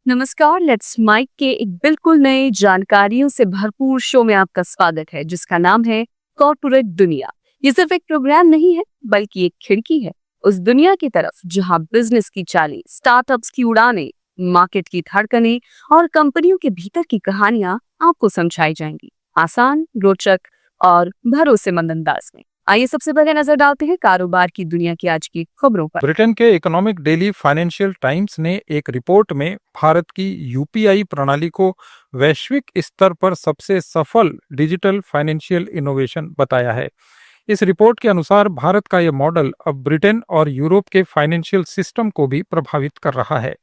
नमस्कार, let's mic के एक बिल्कुल नए जानकारियों से भरपूर शो में आपका स्वागत है जिसका नाम है कॉर्पोरेट दुनिया। ये सिर्फ एक प्रोग्राम नहीं है बल्कि एक खिड़की है उस दुनिया की तरफ जहां बिजनेस की चालें, स्टार्टअप्स की उड़ानें, मार्केट की धड़कनें और कंपनियों के भीतर की कहानियां आपको समझाई जाएंगी आसान, रोचक और भरोसेमंद अंदाज में। आइए सबसे पहले नजर डालते हैं कारोबार की दुनिया की आज की खबरों पर। ब्रिटेन के इकोनॉमिक डेली फाइनेंशियल टाइम्स ने एक रिपोर्ट में भारत की यूपीआई प्रणाली को वैश्विक स्तर पर सबसे सफल डिजिटल फाइनेंशियल इनोवेशन बताया है। इस रिपोर्ट के अनुसार भारत का यह मॉडल अब ब्रिटेन और यूरोप के फाइनेंशियल सिस्टम को भी प्रभावित कर रहा है।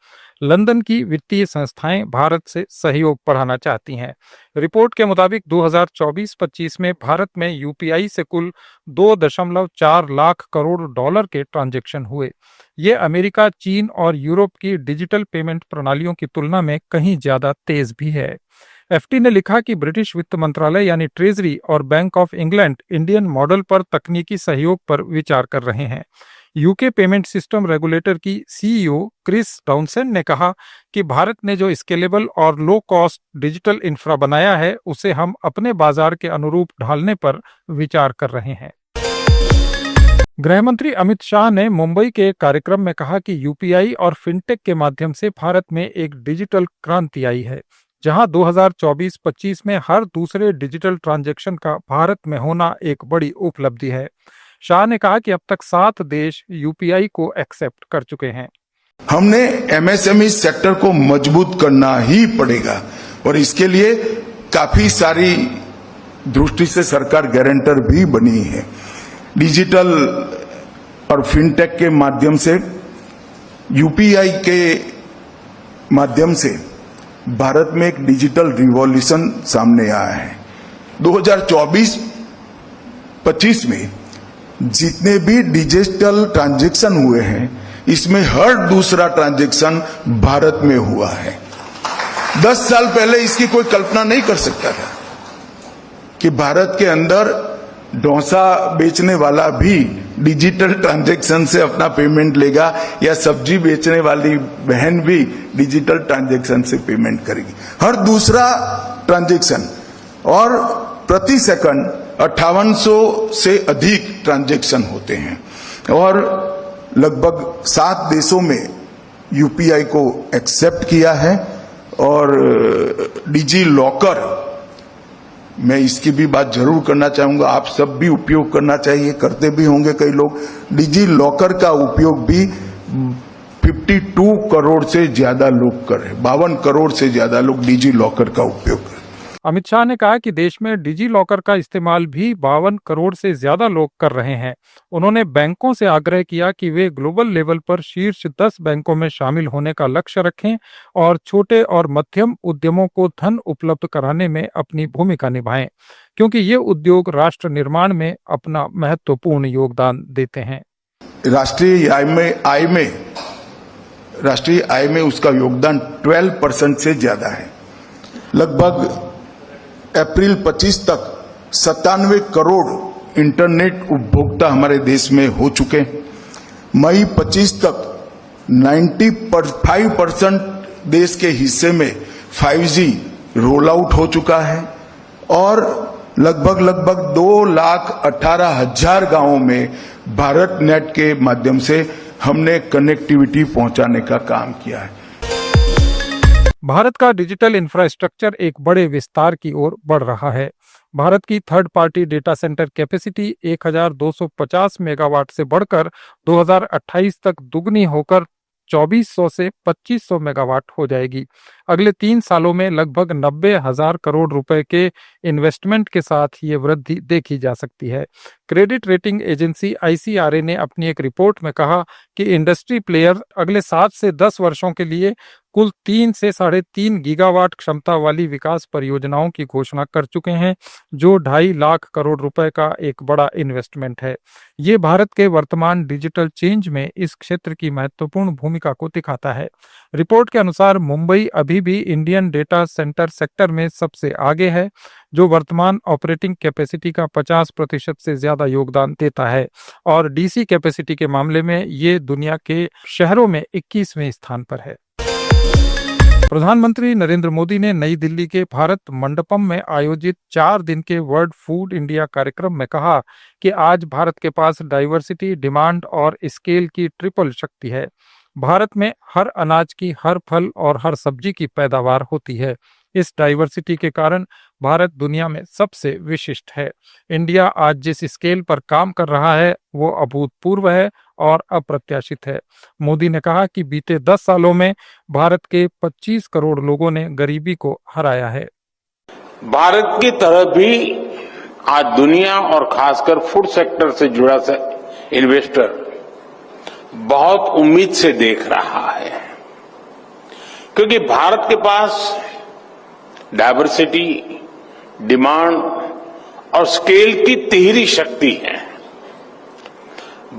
लंदन की वित्तीय संस्थाएं भारत से सहयोग बढ़ाना चाहती हैं। रिपोर्ट के मुताबिक 2024-25 में भारत में यूपीआई से कुल 2.4 लाख करोड़ डॉलर के ट्रांजैक्शन हुए। ये अमेरिका, चीन और यूरोप की डिजिटल पेमेंट प्रणालियों की तुलना में कहीं ज्यादा तेज भी है। एफटी ने लिखा कि ब्रिटिश वित्त मंत्रालय यानी ट्रेजरी और bank of England Indian model पर तकनीकी सहयोग पर विचार कर रहे हैं। यूके पेमेंट सिस्टम रेगुलेटर की सीईओ क्रिस टाउनसेंड ने कहा कि भारत ने जो स्केलेबल और लो कॉस्ट डिजिटल इंफ्रा बनाया है उसे हम अपने बाजार के अनुरूप ढालने पर विचार कर रहे हैं। गृहमंत्री अमित शाह ने मुंबई के एक कार्यक्रम में कहा कि यूपीआई और फिनटेक के माध्यम से भारत में एक डिजिटल क्रांति आई है, जहां 2024-25 में हर दूसरे डिजिटल ट्रांजैक्शन का भारत में होना एक बड़ी उपलब्धि है। शाह ने कहा कि अब तक 7 देश यूपीआई को एक्सेप्ट कर चुके हैं। हमने एमएसएमई सेक्टर को मजबूत करना ही पड़ेगा और इसके लिए काफी सारी दृष्टि से सरकार गारंटर भी बनी है। डिजिटल और फिनटेक के माध्यम से, यूपीआई के माध्यम से भारत में एक डिजिटल रिवॉल्यूशन सामने आया है। 2024-25 में जितने भी डिजिटल ट्रांजैक्शन हुए हैं इसमें हर दूसरा ट्रांजैक्शन भारत में हुआ है। 10 साल पहले इसकी कोई कल्पना नहीं कर सकता था कि भारत के अंदर डोसा बेचने वाला भी डिजिटल ट्रांजैक्शन से अपना पेमेंट लेगा या सब्जी बेचने वाली बहन भी डिजिटल ट्रांजैक्शन से पेमेंट करेगी। हर दूसरा ट्रांजैक्शन और प्रति सेकंड 5800 से अधिक ट्रांजैक्शन होते हैं और लगभग 7 देशों में यूपीआई को एक्सेप्ट किया है और डिजी लॉकर, मैं इसकी भी बात जरूर करना चाहूंगा, आप सब भी उपयोग करना चाहिए, करते भी होंगे कई लोग। डिजी लॉकर का उपयोग भी 52 करोड़ से ज्यादा लोग कर रहे हैं, 52 करोड़ से ज्यादा लोग डिजी लॉकर का उपयोग कर रहे हैं। अमित शाह ने कहा कि देश में डिजी लॉकर का इस्तेमाल भी 52 करोड़ से ज्यादा लोग कर रहे हैं। उन्होंने बैंकों से आग्रह किया कि वे ग्लोबल लेवल पर शीर्ष 10 बैंकों में शामिल होने का लक्ष्य रखें और छोटे और मध्यम उद्यमों को धन उपलब्ध कराने में अपनी भूमिका निभाएं, क्योंकि ये उद्योग राष्ट्र निर्माण में अपना महत्वपूर्ण योगदान देते हैं। राष्ट्रीय आय में उसका योगदान 12% से ज्यादा है। लगभग अप्रैल 25 तक 97 करोड़ इंटरनेट उपभोक्ता हमारे देश में हो चुके हैं। मई 25 तक 95% देश के हिस्से में 5G रोल आउट हो चुका है और लगभग 2,18,000 गांवों में भारत नेट के माध्यम से हमने कनेक्टिविटी पहुंचाने का काम किया है। भारत का डिजिटल इंफ्रास्ट्रक्चर एक बड़े विस्तार की ओर बढ़ रहा है। भारत की third party data centre capacity 1250 megawatt से बढ़कर 2028 तक दुगनी होकर 2400 से 2500 मेगावाट हो जाएगी। अगले 3 सालों में लगभग 90,000 करोड़ रुपए के इन्वेस्टमेंट के साथ ये वृद्धि देखी जा सकती है। क्रेडिट रेटिंग एजेंसी आईसीआरए ने अपनी एक रिपोर्ट में कहा कि इंडस्ट्री प्लेयर अगले 7 से 10 वर्षों के लिए कुल 3 से 3.5 गीगावाट क्षमता वाली विकास परियोजनाओं की घोषणा कर चुके हैं, जो 2.5 लाख करोड़ रुपए का एक बड़ा इन्वेस्टमेंट है। ये भारत के वर्तमान डिजिटल चेंज में इस क्षेत्र की महत्वपूर्ण भूमिका को दिखाता है। रिपोर्ट के अनुसार मुंबई अभी भी इंडियन डेटा सेंटर सेक्टर में सबसे आगे है, जो वर्तमान ऑपरेटिंग कैपेसिटी का 50% से ज्यादा योगदान देता है और डीसी कैपेसिटी के मामले में ये दुनिया के शहरों में 21वें स्थान पर है। प्रधानमंत्री नरेंद्र मोदी ने नई दिल्ली के भारत मंडपम में आयोजित 4 दिन के वर्ल्ड फूड इंडिया कार्यक्रम में कहा कि आज भारत के पास डाइवर्सिटी, डिमांड और स्केल की ट्रिपल शक्ति है। भारत में हर अनाज की, हर फल और हर सब्जी की पैदावार होती है। इस डाइवर्सिटी के कारण भारत दुनिया में सबसे विशिष्ट है। इंडिया आज जिस स्केल पर काम कर रहा है वो अभूतपूर्व है और अप्रत्याशित है। मोदी ने कहा कि बीते 10 सालों में भारत के 25 करोड़ लोगों ने गरीबी को हराया है। भारत की तरह भी आज दुनिया और खासकर फूड सेक्टर से जुड़ा इन्वेस्टर बहुत उम्मीद से देख रहा है, क्योंकि भारत के पास डाइवर्सिटी, डिमांड और स्केल की तिहरी शक्ति है।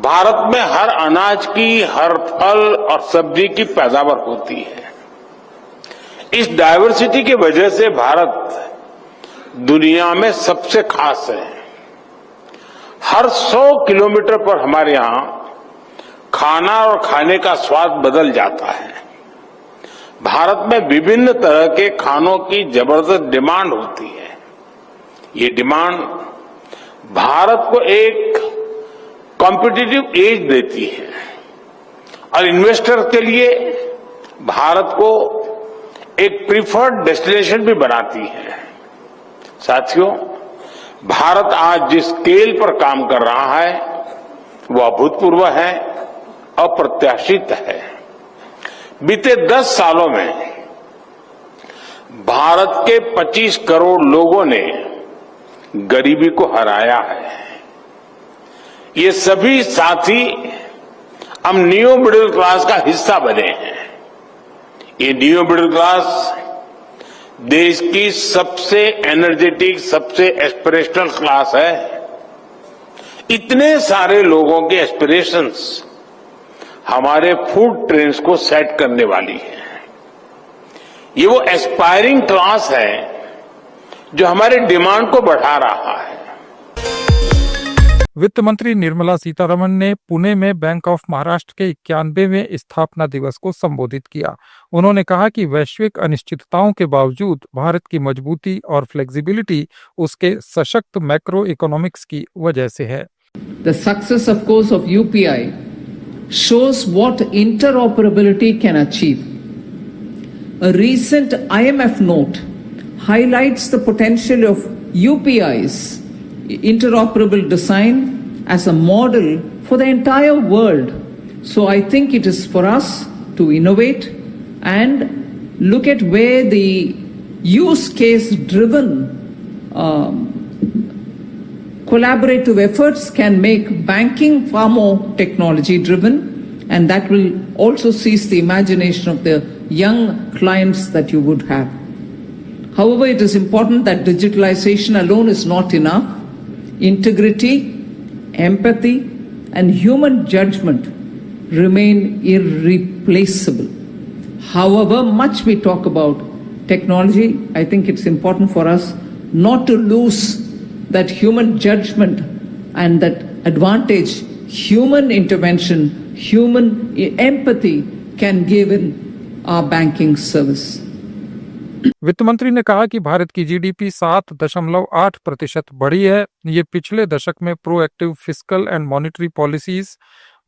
भारत में हर अनाज की, हर फल और सब्जी की पैदावार होती है। इस डाइवर्सिटी की वजह से भारत दुनिया में सबसे खास है। हर 100 किलोमीटर पर हमारे यहां खाना और खाने का स्वाद बदल जाता है। भारत में विभिन्न तरह के खानों की जबरदस्त डिमांड होती है। ये डिमांड भारत को एक कॉम्पिटिटिव एज देती है और इन्वेस्टर के लिए भारत को एक प्रीफर्ड डेस्टिनेशन भी बनाती है। साथियों, भारत आज जिस स्केल पर काम कर रहा है वो अभूतपूर्व है, अप्रत्याशित है। बीते 10 सालों में भारत के 25 करोड़ लोगों ने गरीबी को हराया है। ये सभी साथी हम न्यू मिडिल क्लास का हिस्सा बने हैं। ये न्यू मिडिल क्लास देश की सबसे एनर्जेटिक, सबसे एस्पिरेशनल क्लास है। इतने सारे लोगों के एस्पिरेशंस हमारे फूड ट्रेंड्स को सेट करने वाली है। ये वो एस्पायरिंग क्लास है जो हमारे डिमांड को बढ़ा रहा है। वित्त मंत्री निर्मला सीतारमण ने पुणे में बैंक ऑफ महाराष्ट्र के 91वें स्थापना दिवस को संबोधित किया। उन्होंने कहा कि वैश्विक अनिश्चितताओं के बावजूद भारत की मजबूती और फ्लेक्सिबिलिटी उसके सशक्त मैक्रो इकोनॉमिक्स की वजह से है। The success, of course, of UPI shows what interoperability can achieve. A recent IMF note highlights the potential of UPI's interoperable design as a model for the entire world. So I think it is for us to innovate and look at where the use case driven collaborative efforts can make banking far more technology driven, and that will also seize the imagination of the young clients that you would have. However, it is important that digitalization alone is not enough. Integrity, empathy, and human judgment remain irreplaceable. However much we talk about technology, I think it's important for us not to lose that human judgment and that advantage human intervention, human empathy can give in our banking service. वित्त मंत्री ने कहा कि भारत की GDP 7.8% बढ़ी है। ये पिछले दशक में proactive fiscal and monetary policies,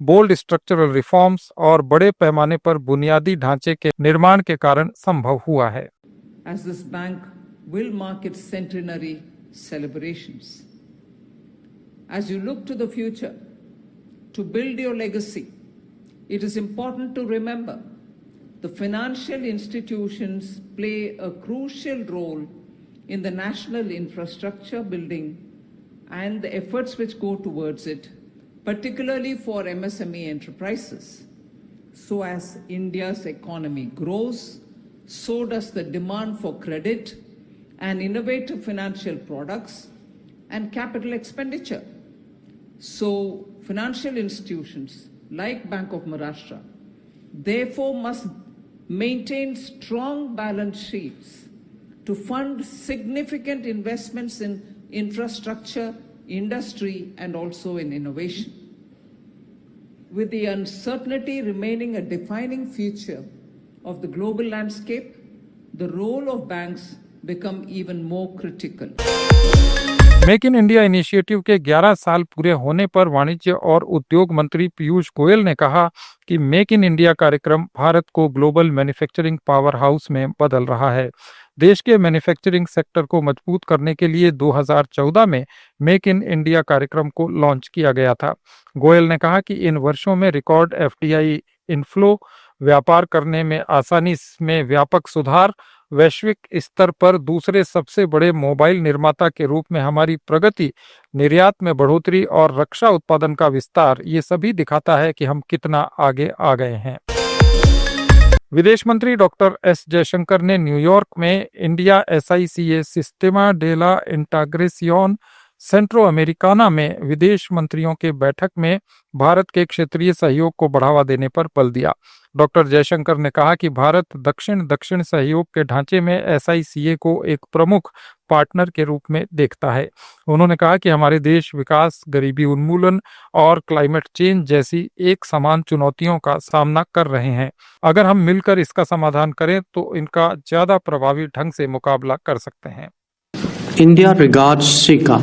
bold structural reforms और बड़े पैमाने पर बुनियादी ढांचे के निर्माण के कारण संभव हुआ है। As this bank will mark its centenary celebrations. As you look to the future, to build your legacy, it is important to remember the financial institutions play a crucial role in the national infrastructure building and the efforts which go towards it, particularly for MSME enterprises. So as India's economy grows, so does the demand for credit and innovative financial products and capital expenditure. So financial institutions like Bank of Maharashtra therefore must maintain strong balance sheets to fund significant investments in infrastructure, industry, and also in innovation. With the uncertainty remaining a defining feature of the global landscape, the role of banks become even more critical. Make in India initiative के 11 साल पूरे होने पर वाणिज्य और उद्योग मंत्री पीयूष गोयल ने कहा कि मेक इन इंडिया कार्यक्रम भारत को ग्लोबल मैन्युफैक्चरिंग पावर हाउस में बदल रहा है। देश के मैन्युफैक्चरिंग सेक्टर को मजबूत करने के लिए 2014 में मेक इन इंडिया कार्यक्रम को लॉन्च किया गया था। गोयल ने कहा कि इन वर्षों में रिकॉर्ड एफडीआई इनफ्लो, व्यापार करने में आसानी में व्यापक सुधार, वैश्विक स्तर पर दूसरे सबसे बड़े मोबाइल निर्माता के रूप में हमारी प्रगति, निर्यात में बढ़ोतरी और रक्षा उत्पादन का विस्तार, ये सभी दिखाता है कि हम कितना आगे आ गए हैं। विदेश मंत्री डॉक्टर एस जयशंकर ने न्यूयॉर्क में इंडिया SICA सिस्टेमा डे ला इंटीग्रेसियोन सेंट्रो अमेरिकाना में विदेश मंत्रियों के बैठक में भारत के क्षेत्रीय सहयोग को बढ़ावा देने पर बल दिया। डॉक्टर जयशंकर ने कहा कि भारत दक्षिण सहयोग के ढांचे में SICA को एक प्रमुख पार्टनर के रूप में देखता है। उन्होंने कहा कि हमारे देश विकास, गरीबी उन्मूलन और क्लाइमेट चेंज जैसी एक समान चुनौतियों का सामना कर रहे हैं। अगर हम मिलकर इसका समाधान करें तो इनका ज्यादा प्रभावी ढंग से मुकाबला कर सकते हैं। India regards SICA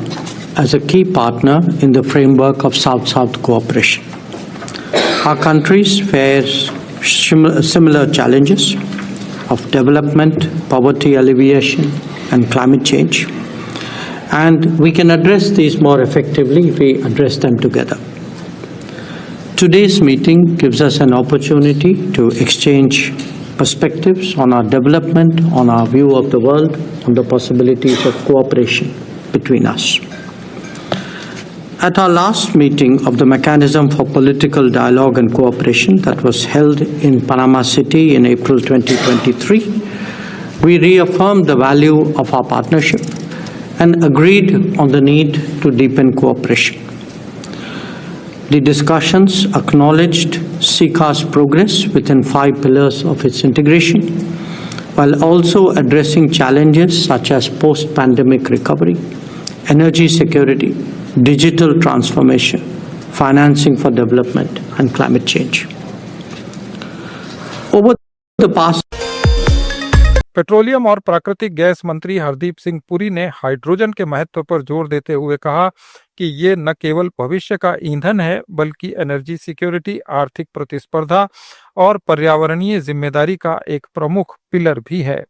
as a key partner in the framework of South-South cooperation. Our countries face similar challenges of development, poverty alleviation, and climate change, and we can address these more effectively if we address them together. Today's meeting gives us an opportunity to exchange perspectives on our development, on our view of the world, on the possibilities of cooperation between us. At our last meeting of the Mechanism for Political Dialogue and Cooperation that was held in Panama City in April 2023, we reaffirmed the value of our partnership and agreed on the need to deepen cooperation. The discussions acknowledged SICA's progress within 5 pillars of its integration, while also addressing challenges such as post-pandemic recovery, energy security, digital transformation, financing for development, and climate change. Over the past petroleum और प्राकृतिक gas मंत्री हरदीप सिंह पुरी ने hydrogen के महत्व पर जोर देते हुए कहा कि ये न केवल भविष्य का ईंधन है बल्कि एनर्जी सिक्योरिटी, आर्थिक प्रतिस्पर्धा और पर्यावरणीय जिम्मेदारी का एक प्रमुख पिलर भी है।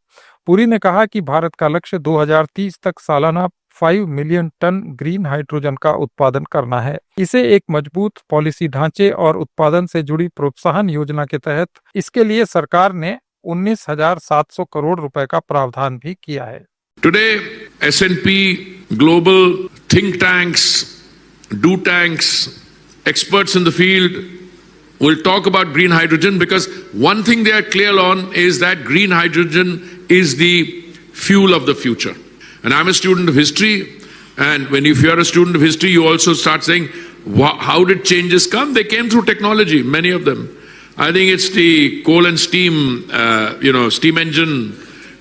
पुरी ने कहा कि भारत का लक्ष्य 2030 तक सालाना 5 मिलियन टन ग्रीन हाइड्रोजन का उत्पादन करना है। इसे एक मजबूत पॉलिसी ढांचे और उत्पादन से जुड़ी प्रोत्साहन योजना के तहत इसके लिए सरकार ने 19,700 करोड़ रुपए का प्रावधान भी किया है। Today, S&P Global think tanks, do tanks, experts in the field will talk about green hydrogen because one thing they are clear on is that green hydrogen is the fuel of the future. And I'm a student of history, and if you're a student of history, you also start saying, how did changes come? They came through technology, many of them. I think it's the coal and steam, steam engine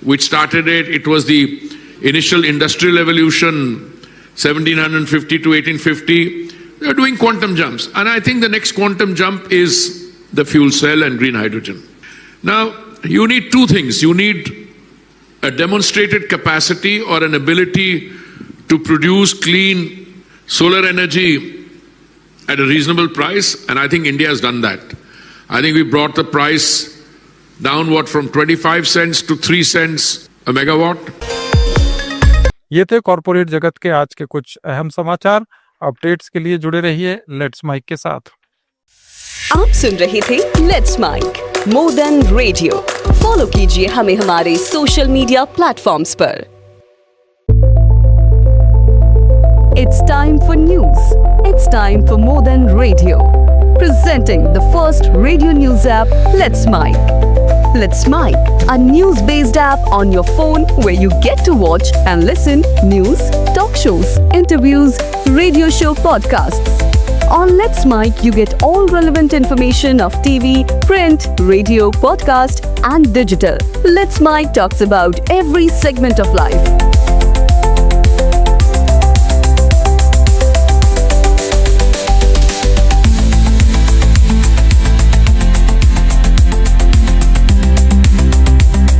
which started it. It was the initial industrial evolution, 1750 to 1850. They're doing quantum jumps. And I think the next quantum jump is the fuel cell and green hydrogen. Now, you need two things. You need a demonstrated capacity or an ability to produce clean solar energy at a reasonable price. And I think India has done that. I think we brought the price downward from 25 cents to 3 cents a megawatt. ये थे corporate जगत के आज के कुछ अहम समाचार। Updates के लिए जुड़े रहिए लेट्स माइक के साथ। आप सुन रहे थे let's mic more than radio. Follow कीजिए हमें हमारे सोशल मीडिया प्लेटफॉर्म्स पर। It's time for news. It's time for more than radio. Presenting the first radio news app, Let's Mic. Let's Mic, a news-based app on your phone where you get to watch and listen news, talk shows, interviews, radio show podcasts. On Let's Mic, you get all relevant information of TV, print, radio, podcast, and digital. Let's Mic talks about every segment of life.